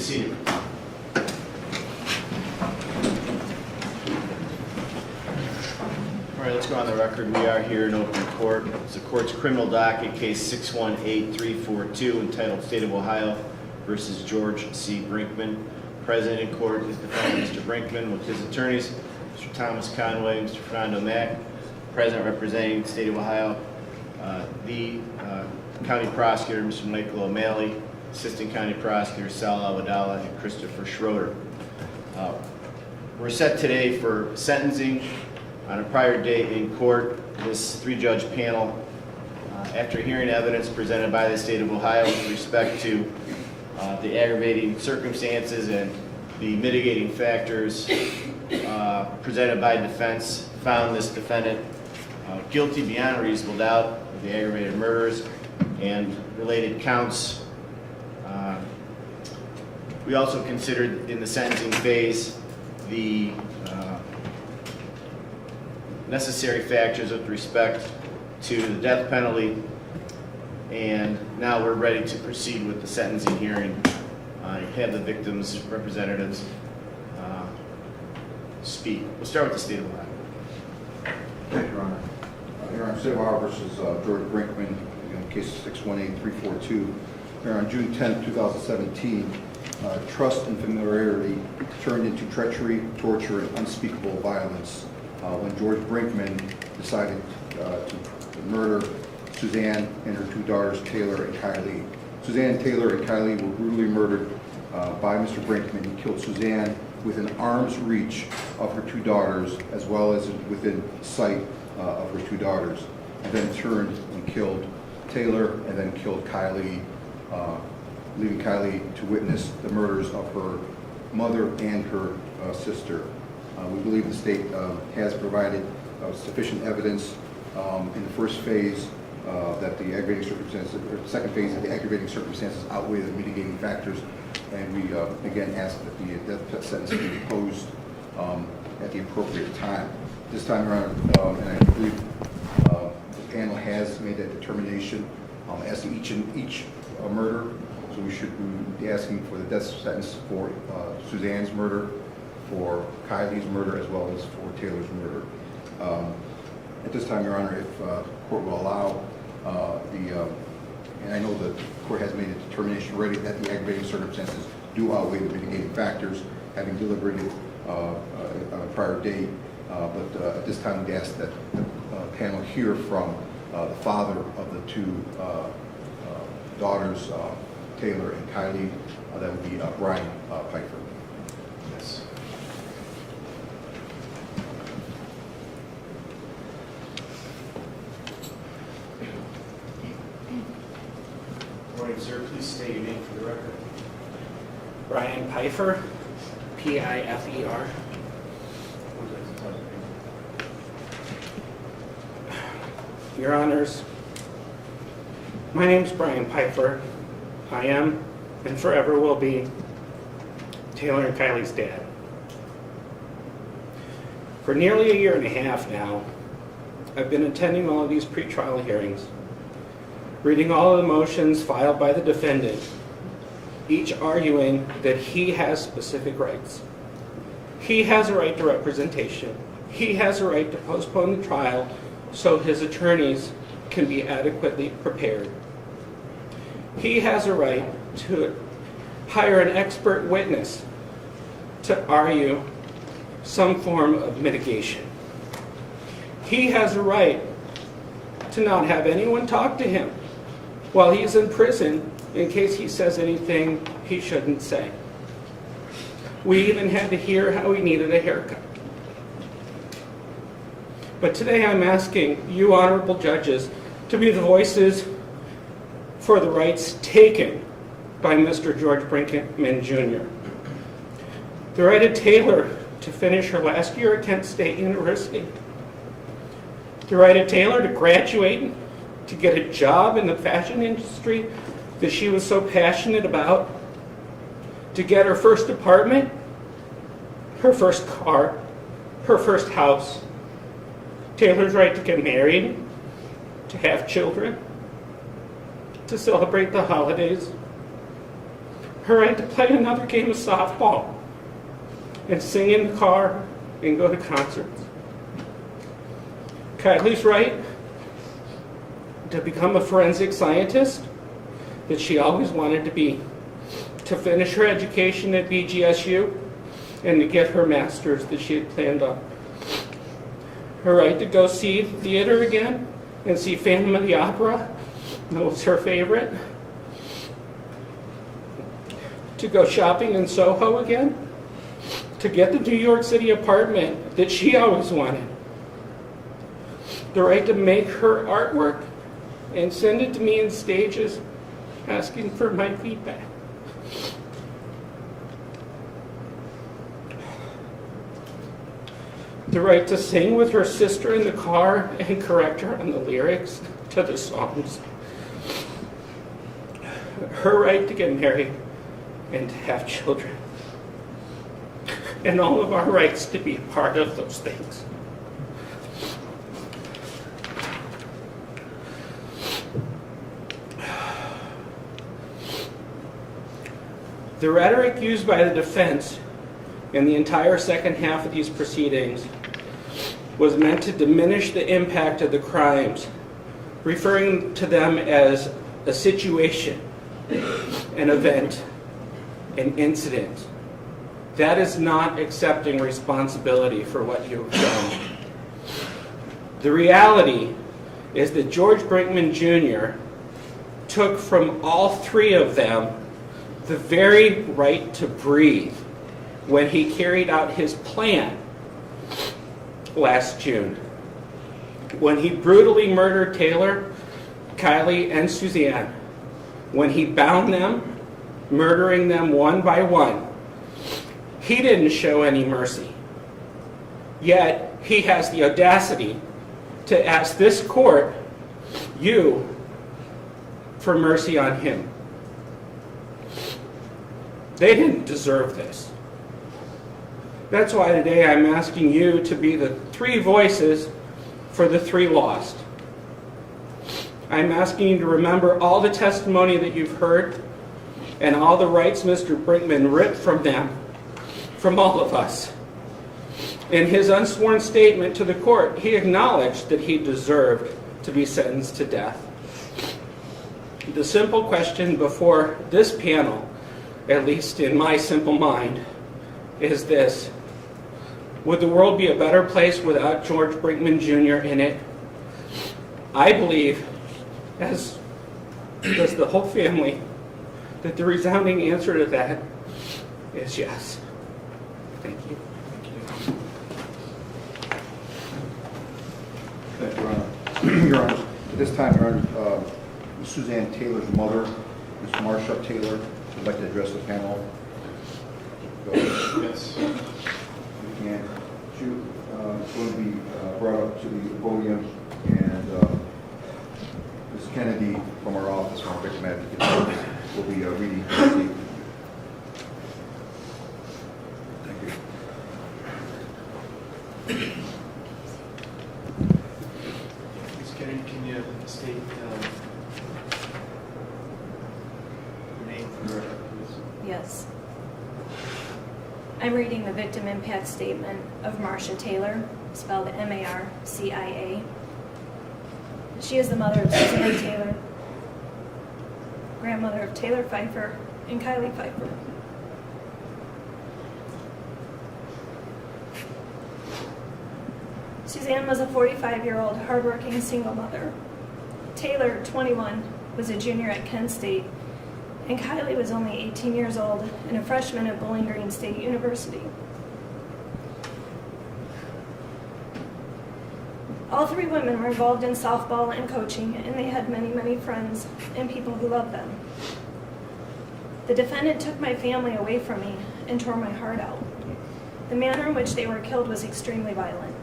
seated. All right, let's go on the record. We are here in open court. It's the court's criminal docket, case 618342, entitled State of Ohio versus George C. Brinkman. Present in court is defendant Mr. Brinkman with his attorneys, Mr. Thomas Conway, Mr. Fernando Mack. Present representing the state of Ohio, the county prosecutor, Mr. Michael O'Malley, assistant county prosecutor Sal Awadala, and Christopher Schroeder. We're set today for sentencing on a prior date in court. This three-judge panel, after hearing evidence presented by the state of Ohio with respect to the aggravating circumstances and the mitigating factors presented by defense, found this defendant guilty beyond a reasonable doubt of the aggravated murders and related counts. We also considered in the sentencing phase the necessary factors with respect to the death penalty, and now we're ready to proceed with the sentencing hearing. Have the victims' representatives speak. We'll start with the state of Ohio. Thank you, Your Honor. Your Honor, State of Ohio versus George Brinkman, case 618342. Here on June 10, 2017, trust and familiarity turned into treachery, torture, and unspeakable violence when George Brinkman decided to murder Suzanne and her two daughters, Taylor and Kylie. Suzanne Taylor and Kylie were brutally murdered by Mr. Brinkman. He killed Suzanne within arm's reach of her two daughters, as well as within sight of her two daughters, and then turned and killed Taylor and then killed Kylie, leaving Kylie to witness the murders of her mother and her sister. We believe the state has provided sufficient evidence in the first phase that the aggravating circumstances, or the second phase, that the aggravating circumstances outweigh the mitigating factors, and we again ask that the death sentence be imposed at the appropriate time. This time around, and I believe the panel has made that determination as to each murder, so we should be asking for the death sentence for Suzanne's murder, for Kylie's murder, as well as for Taylor's murder. At this time, Your Honor, if the court will allow and I know the court has made a determination already that the aggravating circumstances do outweigh the mitigating factors, having deliberated on a prior date. But at this time, we ask that the panel hear from the father of the two daughters, Taylor and Kylie. That would be Brian Pfeiffer. Yes. Morning, sir. Please state your name for the record. Brian Pfeiffer, P-I-F-E-R. Your Honors, my name's Brian Pfeiffer. I am, and forever will be, Taylor and Kylie's dad. For nearly a year and a half now, I've been attending all of these pretrial hearings, reading all of the motions filed by the defendant, each arguing that he has specific rights. He has a right to representation. He has a right to postpone the trial so his attorneys can be adequately prepared. He has a right to hire an expert witness to argue some form of mitigation. He has a right to not have anyone talk to him while he's in prison in case he says anything he shouldn't say. We even had to hear how he needed a haircut. But today I'm asking you honorable judges to be the voices for the rights taken by Mr. George Brinkman Jr. The right of Taylor to finish her last year at Kent State University. The right of Taylor to graduate, to get a job in the fashion industry that she was so passionate about, to get her first apartment, her first car, her first house. Taylor's right to get married, to have children, to celebrate the holidays. her right to play another game of softball and sing in the car and go to concerts. Kylie's right to become a forensic scientist that she always wanted to be, to finish her education at BGSU, and to get her master's that she had planned on. Her right to go see theater again and see Phantom of the Opera, that was her favorite. To go shopping in Soho again. To get the New York City apartment that she always wanted. The right to make her artwork and send it to me in stages asking for my feedback. The right to sing with her sister in the car and correct her on the lyrics to the songs. Her right to get married and to have children. And all of our rights to be a part of those things. The rhetoric used by the defense in the entire second half of these proceedings was meant to diminish the impact of the crimes, referring to them as a situation, an event, an incident. That is not accepting responsibility for what you have done. The reality is that George Brinkman Jr. took from all three of them the very right to breathe when he carried out his plan last June. When he brutally murdered Taylor, Kylie, and Suzanne, when he bound them, murdering them one by one, he didn't show any mercy. Yet, he has the audacity to ask this court, you, for mercy on him. They didn't deserve this. That's why today I'm asking you to be the three voices for the three lost. I'm asking you to remember all the testimony that you've heard and all the rights Mr. Brinkman ripped from them, from all of us. In his unsworn statement to the court, he acknowledged that he deserved to be sentenced to death. The simple question before this panel, at least in my simple mind, is this: would the world be a better place without George Brinkman Jr. in it? I believe, as does the whole family, that the resounding answer to that is yes. Thank you. Thank you, Your Honor. Your Honor, at this time, Your Honor, Suzanne Taylor's mother, Ms. Marsha Taylor, would like to address the panel. Go ahead. Yes. And she will be brought up to the podium, and Ms. Kennedy from our office, from our victim advocate office, will be reading the statement. Thank you. Ms. Kennedy, can you state your name for the record, please? Yes. I'm reading the victim impact statement of Marsha Taylor, spelled M-A-R-C-I-A. She is the mother of Suzanne Taylor, grandmother of Taylor Pfeiffer and Kylie Pfeiffer. Suzanne was a 45-year-old hardworking single mother. Taylor, 21, was a junior at Kent State, and Kylie was only 18 years old and a freshman at Bowling Green State University. All three women were involved in softball and coaching, and they had many, many friends and people who loved them. The defendant took my family away from me and tore my heart out. The manner in which they were killed was extremely violent.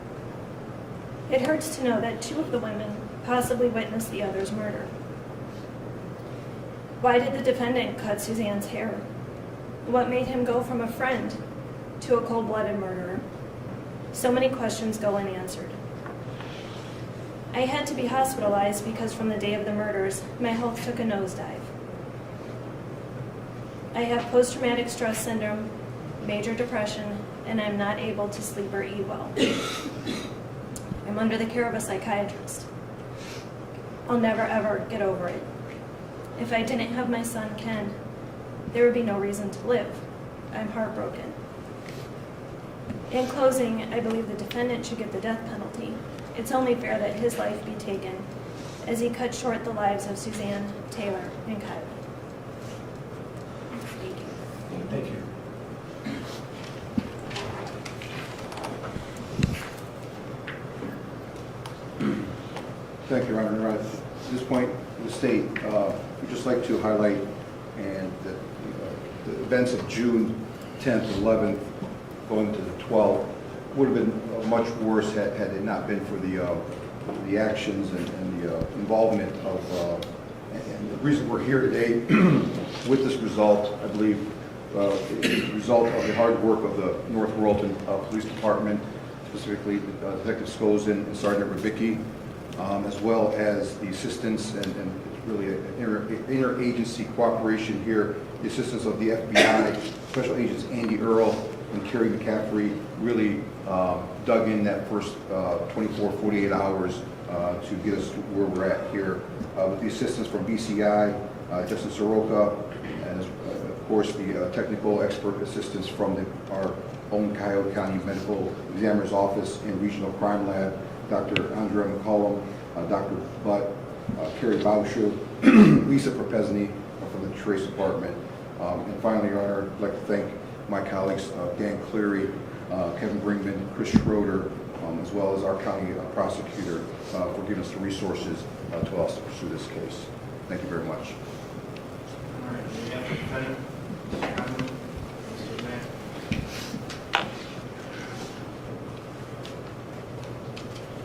It hurts to know that two of the women possibly witnessed the other's murder. Why did the defendant cut Suzanne's hair? What made him go from a friend to a cold-blooded murderer? So many questions go unanswered. I had to be hospitalized because from the day of the murders, my health took a nosedive. I have post-traumatic stress syndrome, major depression, and I'm not able to sleep or eat well. I'm under the care of a psychiatrist. I'll never ever get over it. If I didn't have my son, Ken, there would be no reason to live. I'm heartbroken. In closing, I believe the defendant should get the death penalty. It's only fair that his life be taken, as he cut short the lives of Suzanne, Taylor, and Kylie. Thank you. Thank you. Thank you, Your Honor. At this point, the state would just like to highlight and that the events of June 10th, 11th, going to the 12th would have been much worse had it not been for the actions and the involvement of, and the reason we're here today with this result, I believe, is the result of the hard work of the North Royalton Police Department, specifically Detective Skozin and Sergeant Rubicki, as well as the assistance and really an interagency cooperation here, the assistance of the FBI, Special Agents Andy Earl and Kerry McCaffrey really dug in that first 24, 48 hours to get us to where we're at here. With the assistance from BCI, Justin Soroka, and of course the technical expert assistance from our own Cuyahoga County Medical Examiner's Office and Regional Crime Lab, Dr. Andrea McCollum, Dr. Butt, Kerry Bauscher, Lisa Propesny from the Trace Department. And finally, Your Honor, I'd like to thank my colleagues, Dan Cleary, Kevin Brinkman, Chris Schroeder, as well as our county prosecutor for giving us the resources to allow us to pursue this case. Thank you very much. All right, we have the defendant, Mr. Conlon, Mr. Mack.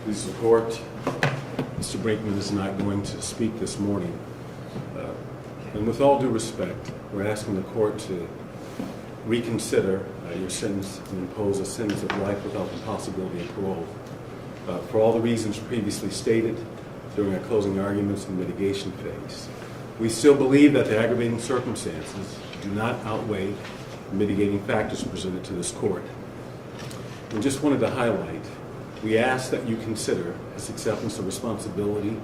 Please support. Mr. Brinkman is not going to speak this morning. And with all due respect, we're asking the court to reconsider your sentence and impose a sentence of life without the possibility of parole. For all the reasons previously stated during our closing arguments and mitigation phase, we still believe that the aggravating circumstances do not outweigh the mitigating factors presented to this court. We just wanted to highlight, we ask that you consider his acceptance of responsibility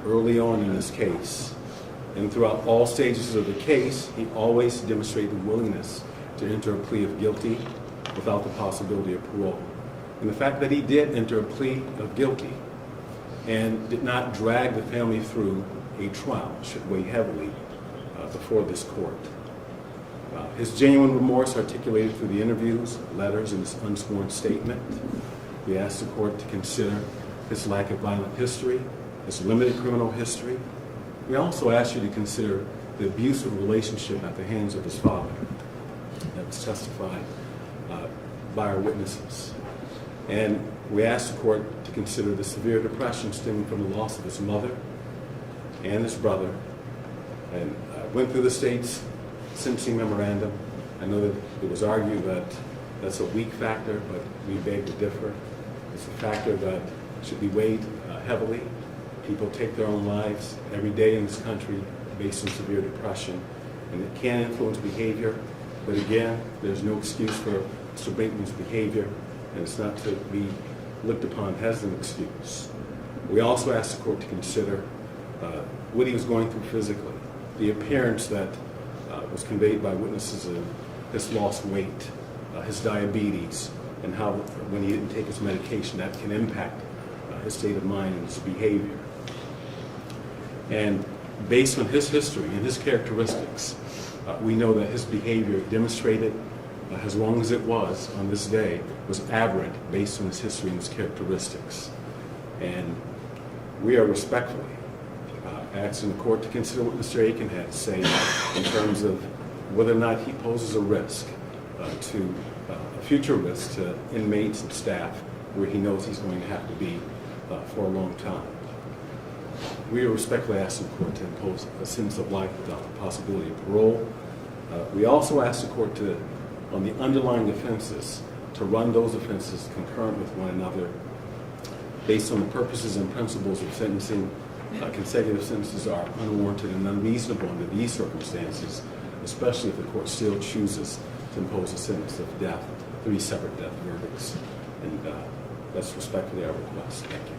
early on in this case. And throughout all stages of the case, he always demonstrated willingness to enter a plea of guilty without the possibility of parole. And the fact that he did enter a plea of guilty and did not drag the family through a trial should weigh heavily before this court. His genuine remorse articulated through the interviews, letters, and his unsworn statement. We ask the court to consider his lack of violent history, his limited criminal history. We also ask you to consider the abusive relationship at the hands of his father that was testified by our witnesses. And we ask the court to consider the severe depression stemming from the loss of his mother and his brother. And I went through the state's sentencing memorandum. I know that it was argued that that's a weak factor, but we beg to differ. It's a factor that should be weighed heavily. People take their own lives every day in this country based on severe depression, and it can influence behavior. But again, there's no excuse for Mr. Brinkman's behavior, and it's not to be looked upon as an excuse. We also ask the court to consider what he was going through physically, the appearance that was conveyed by witnesses of his lost weight, his diabetes, and how when he didn't take his medication that can impact his state of mind and his behavior. And based on his history and his characteristics, we know that his behavior demonstrated, as long as it was on this day, was aberrant based on his history and his characteristics. And we are respectfully asking the court to consider what Mr. Aiken had to say in terms of whether or not he poses a risk a future risk to inmates and staff where he knows he's going to have to be for a long time. We are respectfully asking the court to impose a sentence of life without the possibility of parole. We also ask the court to, on the underlying offenses, to run those offenses concurrent with one another based on the purposes and principles of sentencing. Consecutive sentences are unwarranted and unreasonable under these circumstances, especially if the court still chooses to impose a sentence of death, 3 separate death verdicts. And that's respectfully our request. Thank you.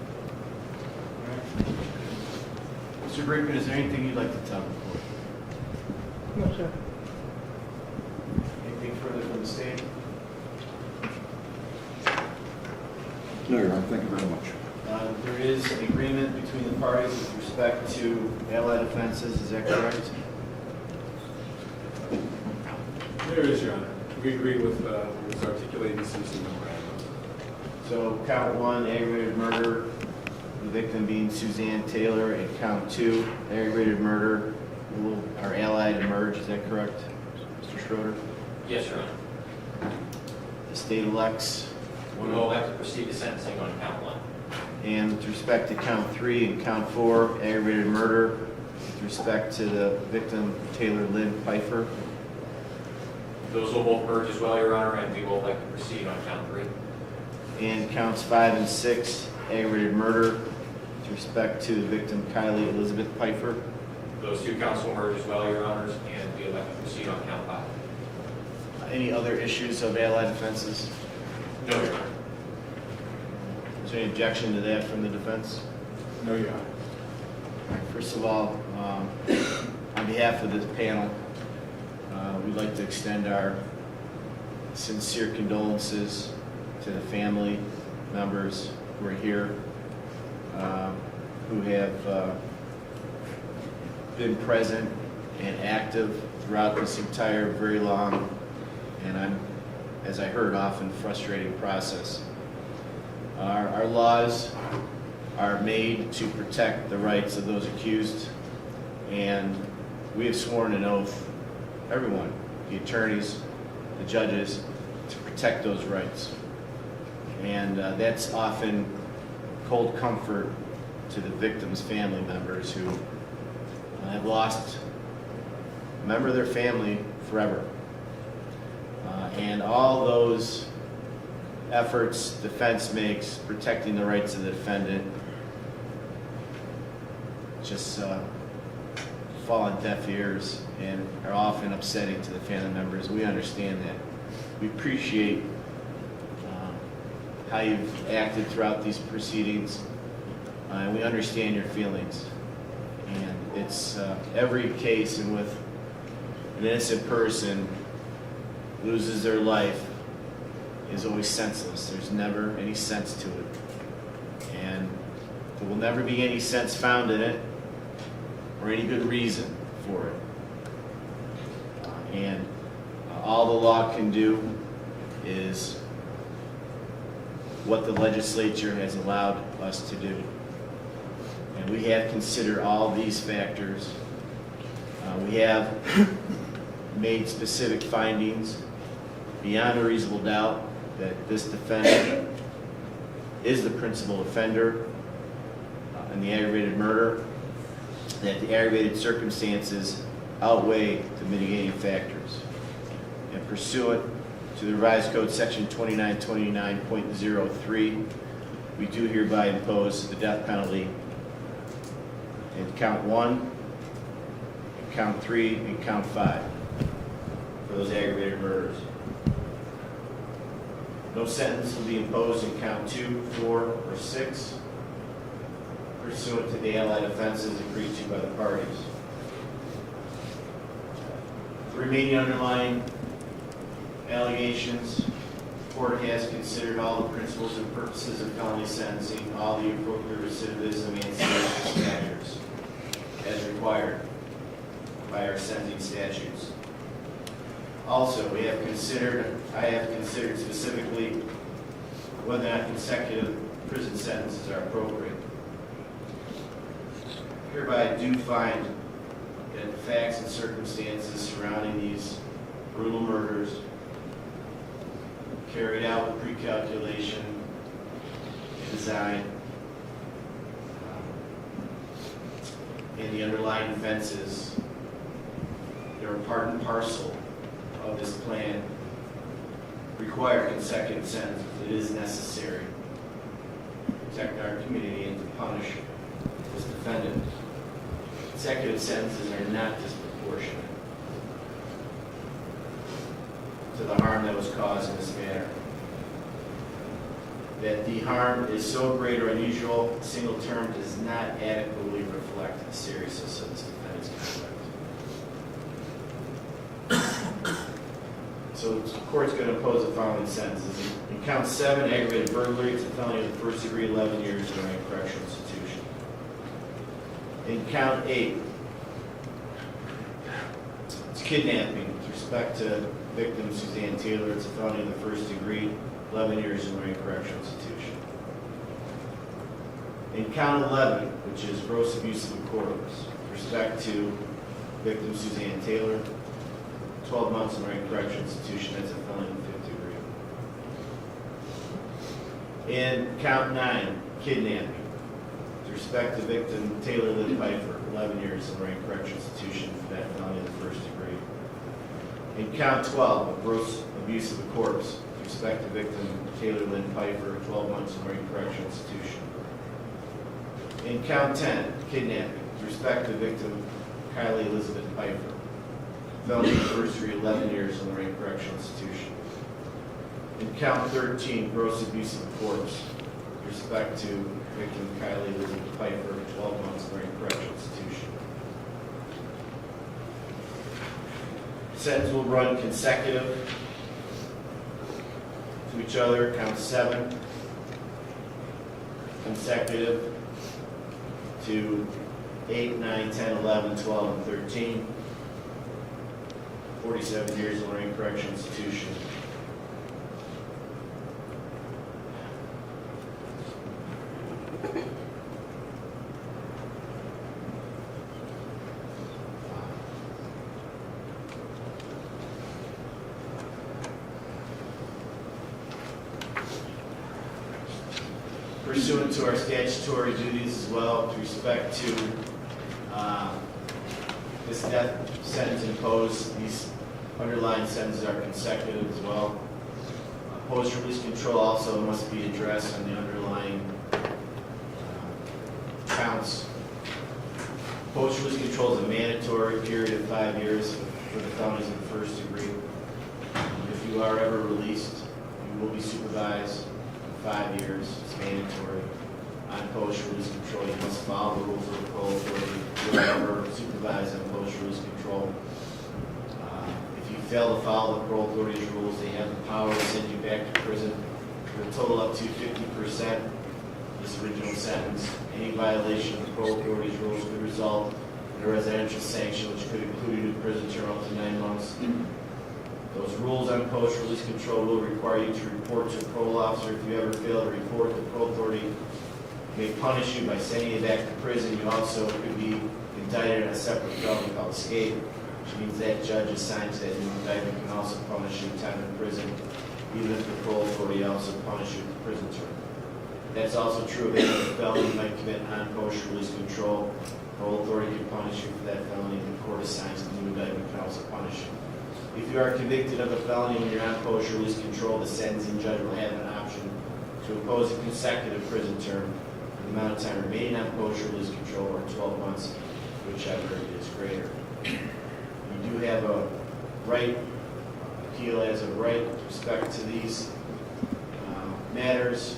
Mr. Brinkman, is there anything you'd like to tell the court? No, sir. Anything further from the state? No, Your Honor, thank you very much. There is an agreement between the parties with respect to allied offenses, is that correct? There is, Your Honor. We agree with what's articulated in Susan Taylor. So count 1, aggravated murder, the victim being Suzanne Taylor, and count 2, aggravated murder, our allied emerge, is that correct, Mr. Schroeder? Yes, Your Honor. The state elects We will have to proceed to sentencing on count 1. and with respect to count 3 and count 4, aggravated murder, with respect to the victim Taylor Lynn Pfeiffer, Those will both merge as well, Your Honor, and we will like to proceed on count 3. and counts 5 and 6, aggravated murder, with respect to the victim Kylie Elizabeth Pfeiffer. Those 2 counts will merge as well, Your Honors, and we will like to proceed on count 5. Any other issues of allied offenses? No, Your Honor. Is there any objection to that from the defense? No, Your Honor. First of all, on behalf of this panel, we'd like to extend our sincere condolences to the family members who are here, who have been present and active throughout this entire very long, and as I heard, often frustrating process. Our laws are made to protect the rights of those accused, and we have sworn an oath, everyone, the attorneys, the judges, to protect those rights. And that's often cold comfort to the victims' family members who have lost a member of their family forever. And all those efforts defense makes protecting the rights of the defendant just fall on deaf ears and are often upsetting to the family members. We understand that. We appreciate how you've acted throughout these proceedings, and we understand your feelings. And it's every case in which an innocent person loses their life is always senseless. There's never any sense to it. And there will never be any sense found in it or any good reason for it. And all the law can do is what the legislature has allowed us to do. And we have considered all these factors. We have made specific findings beyond a reasonable doubt that this defendant is the principal offender in the aggravated murder, that the aggravated circumstances outweigh the mitigating factors. And pursuant to the revised code section 2929.03, we do hereby impose the death penalty in count 1, count 3, and count 5 for those aggravated murders. No sentence will be imposed in count 2, 4, or 6 pursuant to the allied offenses agreed to by the parties. The remaining underlying allegations, the court has considered all the principles and purposes of felony sentencing, all the appropriate recidivism and sentencing standards as required by our sentencing statutes. Also, I have considered specifically whether or not consecutive prison sentences are appropriate. Hereby, I do find that the facts and circumstances surrounding these brutal murders carried out with pre-calculation and design, and the underlying offenses that are part and parcel of this plan require consecutive sentences. It is necessary to protect our community and to punish this defendant. Consecutive sentences are not disproportionate. to the harm that was caused in this matter. That the harm is so great or unusual, a single term does not adequately reflect the seriousness of this defendant's conduct. So the court's going to impose the following sentences. In count 7, aggravated burglary, it's a felony of the first degree, 11 years in a correctional institution. In count 8, it's kidnapping. With respect to victim Suzanne Taylor, it's a felony of the first degree, 11 years in a correctional institution. In count 11, which is gross abuse of a corpse, with respect to victim Suzanne Taylor, 12 months in a correctional institution, that's a felony in the fifth degree. In count 9, kidnapping. With respect to victim Taylor Lynn Pfeiffer, 11 years in a correctional institution for that felony in the first degree. In count 12, gross abuse of a corpse. With respect to victim Taylor Lynn Pfeiffer, 12 months in a correctional institution. In count 10, kidnapping. With respect to victim Kylie Elizabeth Pfeiffer, felony in the first degree, 11 years in a correctional institution. In count 13, gross abuse of a corpse. With respect to victim Kylie Elizabeth Pfeiffer, 12 months in a correctional institution. Sentence will run consecutive to each other. Count 7, consecutive to 8, 9, 10, 11, 12, and 13. 47 years in Lorraine Correctional Institution. Pursuant to our statutory duties as well, with respect to this death sentence imposed, these underlying sentences are consecutive as well. Post-release control also must be addressed on the underlying counts. Post-release control is a mandatory period of 5 years for the felonies in the first degree. If you are ever released, you will be supervised for 5 years. It's mandatory. On post-release control, you must follow the rules of the parole authority. You are ever supervised on post-release control. If you fail to follow the parole authority's rules, they have the power to send you back to prison for a total up to 50% of this original sentence. Any violation of the parole authority's rules could result in a residential sanction, which could include a new prison term up to 9 months. Those rules on post-release control will require you to report to a parole officer. If you ever fail to report, the parole authority may punish you by sending you back to prison. You also could be indicted on a separate felony called escape, which means that judge assigned to that new indictment can also punish you time in prison, even if the parole authority also punishes you with a prison term. That's also true of any felony you might commit on post-release control. Parole authority can punish you for that felony, and the court assigns the new indictment can also punish you. If you are convicted of a felony when you're on post-release control, the sentencing judge will have an option to impose a consecutive prison term for the amount of time remaining on post-release control, or 12 months, whichever is greater. You do have a right, appeal as a right with respect to these matters.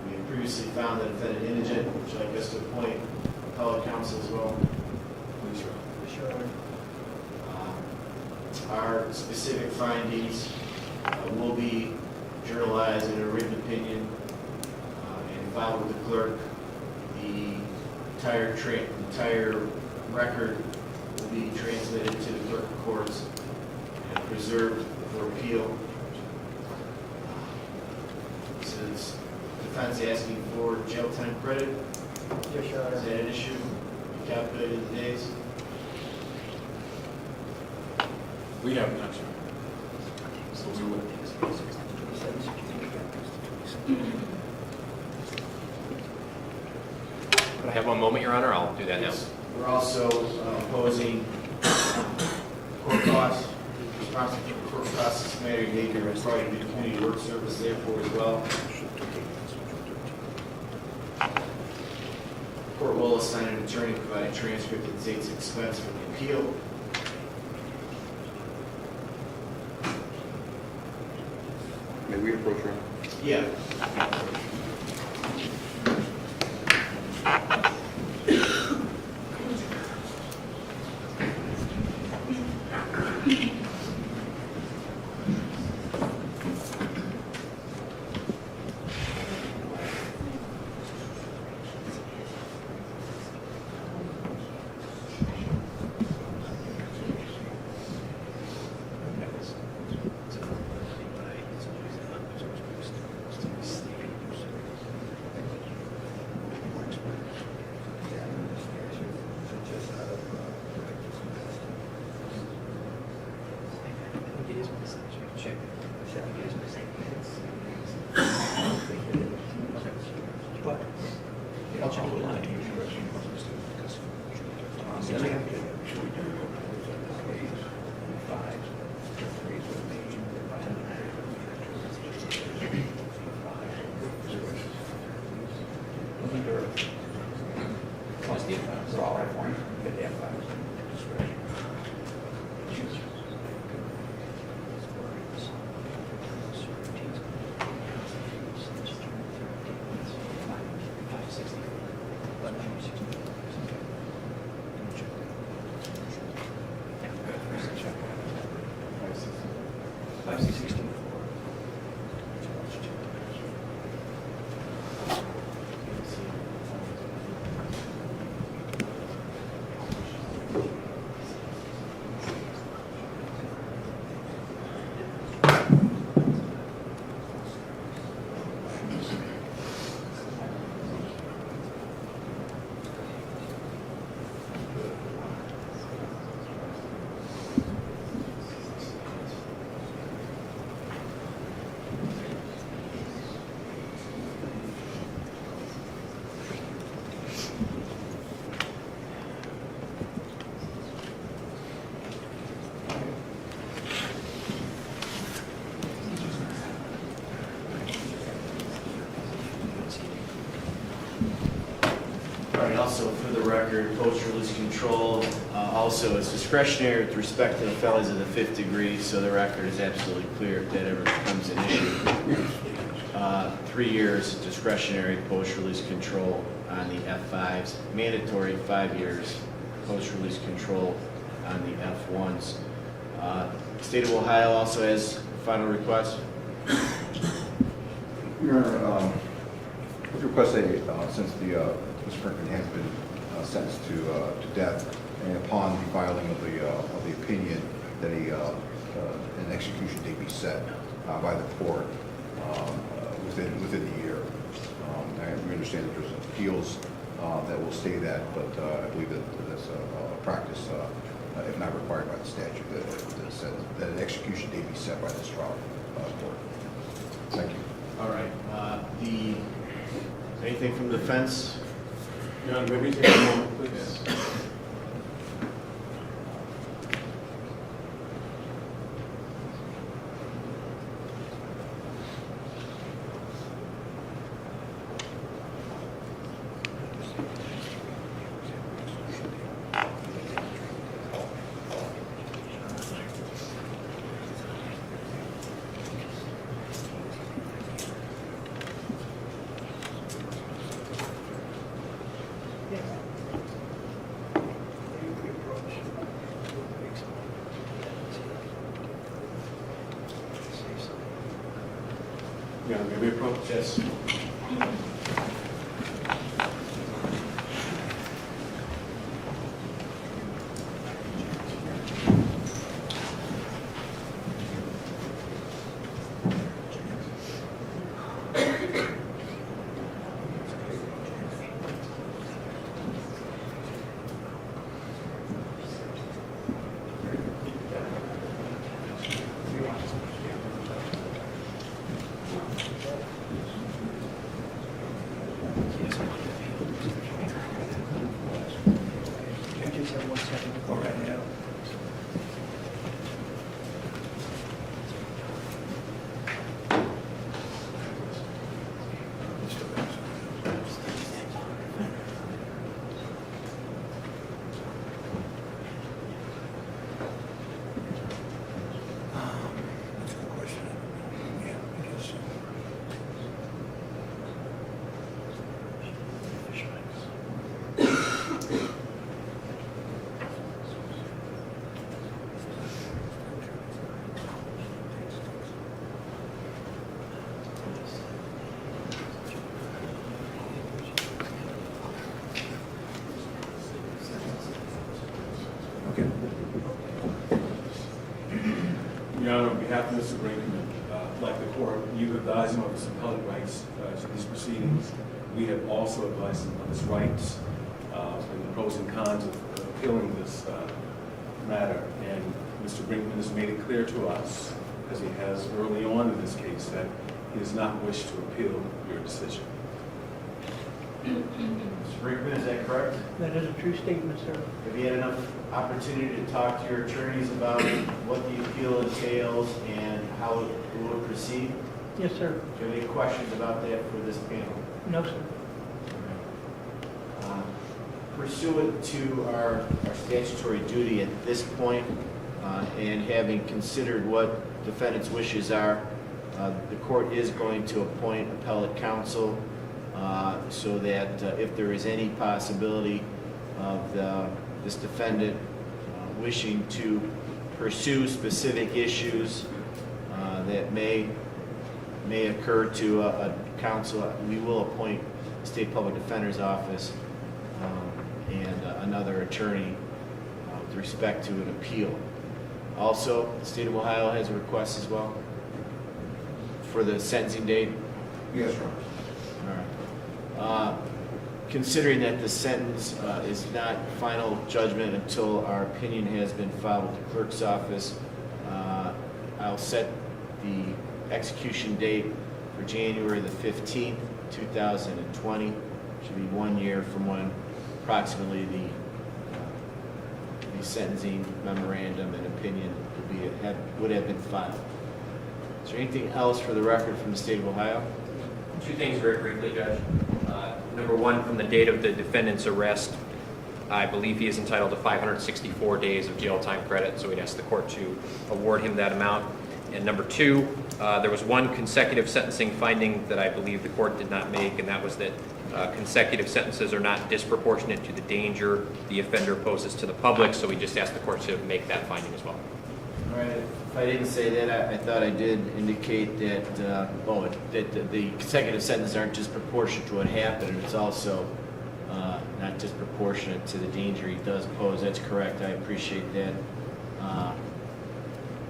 We have previously found the defendant indigent. Would you like us to appoint appellate counsel as well? Please, Your Honor. Our specific findings will be journalized in a written opinion and filed with the clerk. The entire record will be transmitted to the clerk of courts and preserved for appeal. Since the defense asking for jail time credit, Yes, Your Honor. is that an issue? You calculated the days? We have not, Your Honor. So we will. Could I have one moment, Your Honor? I'll do that now. We're also imposing court costs, responsible for court costs. This matter, you need your authority to do community work service therefore as well. Court will assign an attorney to provide a transcript at the state's expense for the appeal. approach, Your Honor? Yeah. All right, also for the record, post-release control also is discretionary with respect to the felonies of the 5th degree, so the record is absolutely clear if that ever becomes an issue. 3 years discretionary post-release control on the F5s, mandatory 5 years post-release control on the F1s. State of Ohio also has final request. Your Honor, would request since Mr. Brinkman has been sentenced to death, and upon the filing of the opinion, that an execution date be set by the court within the year. We understand that there's appeals that will stay that, but I believe that that's a practice, if not required by the statute, that an execution date be set by this trial court. Thank you. All right. Anything from the defense? Your Honor, may we take a moment, please? Your Honor, may we approach? Yes. Mr. Brinkman, like the court, you advise him of his appellate rights to these proceedings. We have also advised him of his rights and the pros and cons of appealing this matter. And Mr. Brinkman has made it clear to us, as he has early on in this case, that he does not wish to appeal your decision. Mr. Brinkman, is that correct? That is a true statement, sir. Have you had enough opportunity to talk to your attorneys about what the appeal entails and how it will proceed? Yes, sir. Do you have any questions about that for this panel? No, sir. Pursuant to our statutory duty at this point, and having considered what defendant's wishes are, the court is going to appoint appellate counsel so that if there is any possibility of this defendant wishing to pursue specific issues that may occur to a counsel, we will appoint the State Public Defender's Office and another attorney with respect to an appeal. Also, the State of Ohio has a request as well for the sentencing date. Yes, Your Honor. All right. Considering that the sentence is not final judgment until our opinion has been filed with the clerk's office, I'll set the execution date for January the 15th, 2020. Should be 1 year from when approximately the sentencing memorandum and opinion would have been filed. Is there anything else for the record from the State of Ohio? Two things very briefly, Judge. Number one, from the date of the defendant's arrest, I believe he is entitled to 564 days of jail time credit, so we'd ask the court to award him that amount. And number two, there was one consecutive sentencing finding that I believe the court did not make, and that was that consecutive sentences are not disproportionate to the danger the offender poses to the public, so we just ask the court to make that finding as well. All right. If I didn't say that, I thought I did indicate that, that the consecutive sentences aren't disproportionate to what happened, and it's also not disproportionate to the danger he does pose. That's correct. I appreciate that.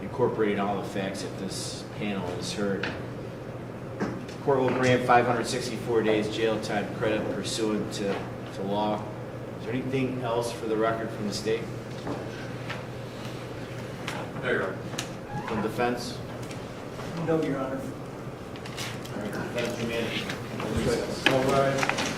Incorporating all the facts that this panel has heard. The court will grant 564 days jail time credit pursuant to law. Is there anything else for the record from the state? No, Your Honor. From defense? No, Your Honor. All right, defense, you may. All right.